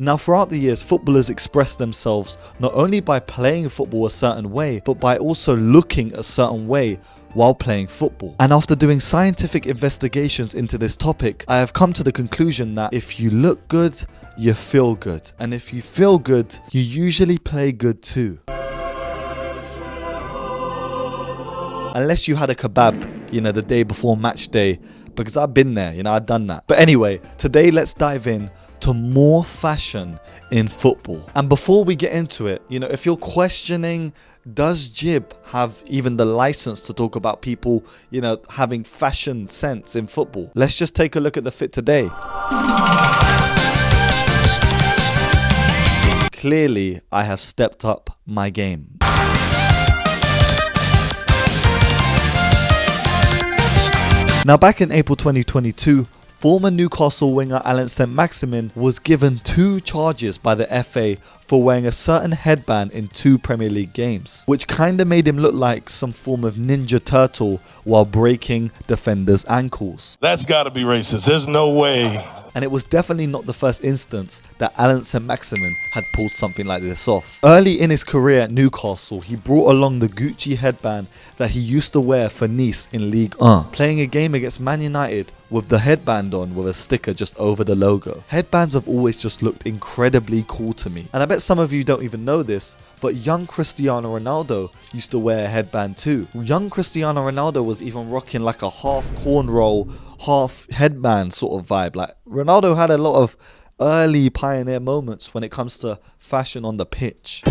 Now throughout the years, footballers expressed themselves not only by playing football a certain way, but by also looking a certain way while playing football. And after doing scientific investigations into this topic, I have come to the conclusion that if you look good, you feel good. And if you feel good, you usually play good too. Unless you had a kebab, the day before match day, because I've been there, I've done that. But anyway, today let's dive in to more fashion in football. And before we get into it, if you're questioning, does Jib have even the license to talk about people, having fashion sense in football? Let's just take a look at the fit today. Clearly, I have stepped up my game. Now back in April 2022, former Newcastle winger Alan St-Maximin was given 2 charges by the FA for wearing a certain headband in 2 Premier League games, which kinda made him look like some form of Ninja Turtle while breaking defenders' ankles. That's gotta be racist, there's no way. And it was definitely not the first instance that Alan St-Maximin had pulled something like this off. Early in his career at Newcastle, he brought along the Gucci headband that he used to wear for Nice in Ligue 1, playing a game against Man United with the headband on with a sticker just over the logo. Headbands have always just looked incredibly cool to me. And I bet some of you don't even know this, but young Cristiano Ronaldo used to wear a headband too. Young Cristiano Ronaldo was even rocking like a half cornrow, half headband sort of vibe. Like Ronaldo had a lot of early pioneer moments when it comes to fashion on the pitch.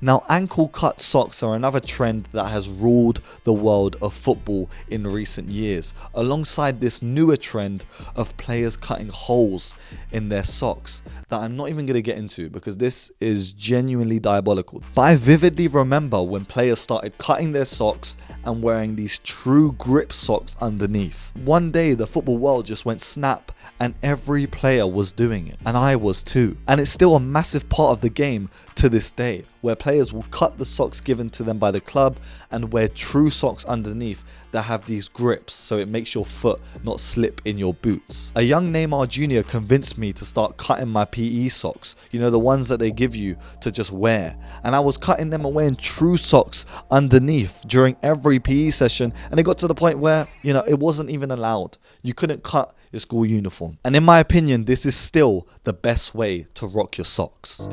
Now, ankle cut socks are another trend that has ruled the world of football in recent years, alongside this newer trend of players cutting holes in their socks that I'm not even going to get into because this is genuinely diabolical. But I vividly remember when players started cutting their socks and wearing these true grip socks underneath. One day the football world just went snap and every player was doing it, and I was too. And it's still a massive part of the game to this day, where players will cut the socks given to them by the club and wear true socks underneath that have these grips so it makes your foot not slip in your boots. A young Neymar Jr. convinced me to start cutting my PE socks, the ones that they give you to just wear, and I was cutting them and wearing true socks underneath during every PE session, and it got to the point where it wasn't even allowed. You couldn't cut your school uniform, and in my opinion this is still the best way to rock your socks.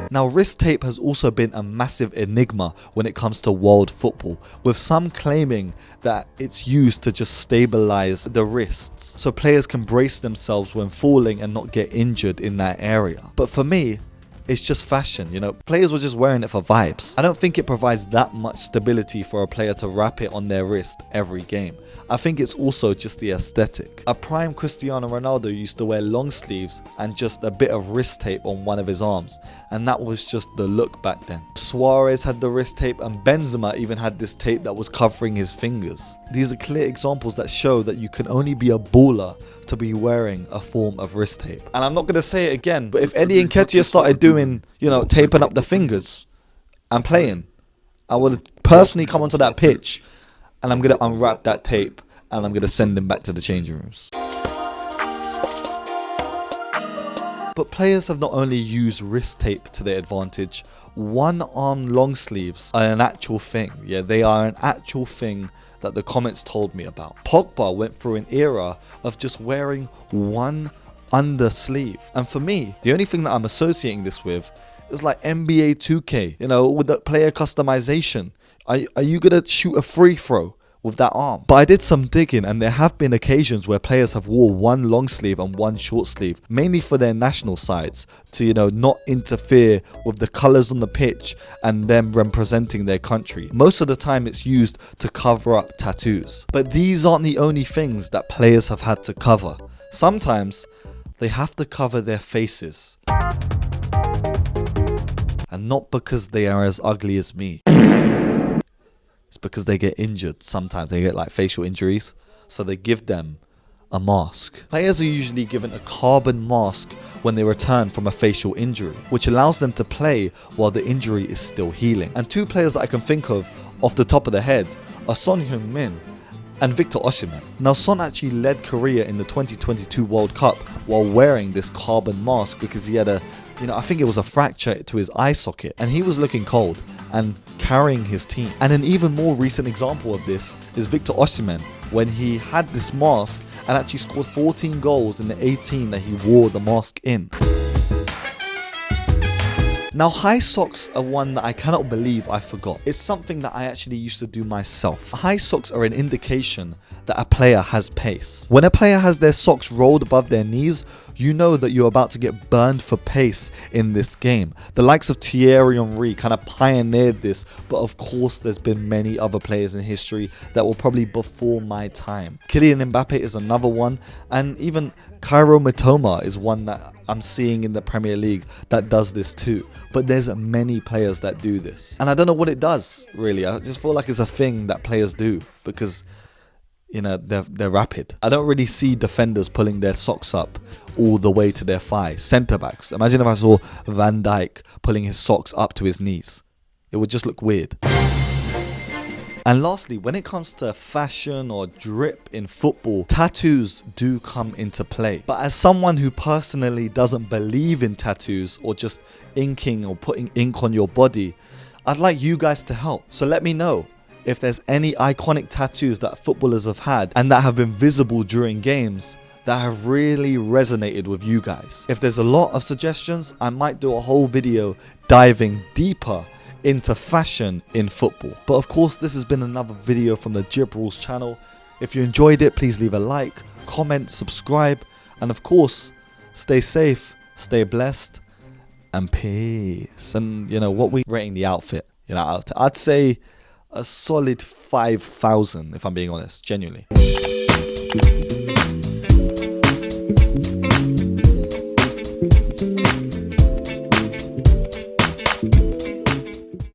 Now, wrist tape has also been a massive enigma when it comes to world football, with some claiming that it's used to just stabilize the wrists so players can brace themselves when falling and not get injured in that area. But for me, it's just fashion, players were just wearing it for vibes. I don't think it provides that much stability for a player to wrap it on their wrist every game. I think it's also just the aesthetic. A prime Cristiano Ronaldo used to wear long sleeves and just a bit of wrist tape on one of his arms, and that was just the look back then. Suarez had the wrist tape, and Benzema even had this tape that was covering his fingers. These are clear examples that show that you can only be a baller to be wearing a form of wrist tape. And I'm not going to say it again, but if Eddie Nketiah started doing, taping up the fingers and playing, I would personally come onto that pitch and I'm going to unwrap that tape and I'm going to send him back to the changing rooms. But players have not only used wrist tape to their advantage, one-arm long sleeves are an actual thing. Yeah, they are an actual thing that the comments told me about. Pogba went through an era of just wearing one under sleeve. And for me, the only thing that I'm associating this with is like NBA 2K, with the player customization. Are you going to shoot a free throw with that arm? But I did some digging, and there have been occasions where players have wore one long sleeve and one short sleeve, mainly for their national sides, to not interfere with the colours on the pitch and them representing their country. Most of the time it's used to cover up tattoos. But these aren't the only things that players have had to cover. Sometimes they have to cover their faces. And not because they are as ugly as me. It's because they get injured. Sometimes they get like facial injuries, so they give them a mask. Players are usually given a carbon mask when they return from a facial injury, which allows them to play while the injury is still healing. And 2 players that I can think of off the top of the head are Son Heung-min and Victor Osimhen. Now Son actually led Korea in the 2022 World Cup while wearing this carbon mask because he had I think it was a fracture to his eye socket, and he was looking cold and carrying his team. And an even more recent example of this is Victor Osimhen, when he had this mask and actually scored 14 goals in the 18 that he wore the mask in. Now, high socks are one that I cannot believe I forgot. It's something that I actually used to do myself. High socks are an indication that a player has pace. When a player has their socks rolled above their knees, you know that you're about to get burned for pace in this game. The likes of Thierry Henry kind of pioneered this, but of course there's been many other players in history that were probably before my time. Kylian Mbappe is another one, and even Kairo Mitoma is one that I'm seeing in the Premier League that does this too. But there's many players that do this, and I don't know what it does really. I just feel like it's a thing that players do because they're rapid. I don't really see defenders pulling their socks up all the way to their thigh. Centre backs, imagine if I saw Van Dijk pulling his socks up to his knees. It would just look weird. And lastly, when it comes to fashion or drip in football, tattoos do come into play. But as someone who personally doesn't believe in tattoos or just inking or putting ink on your body, I'd like you guys to help. So let me know if there's any iconic tattoos that footballers have had and that have been visible during games that have really resonated with you guys. If there's a lot of suggestions, I might do a whole video diving deeper into fashion in football. But of course, this has been another video from the Jib Rules channel. If you enjoyed it, please leave a like, comment, subscribe, and of course, stay safe, stay blessed, and peace. And what we rating the outfit? I'd say a solid 5,000 if I'm being honest, genuinely.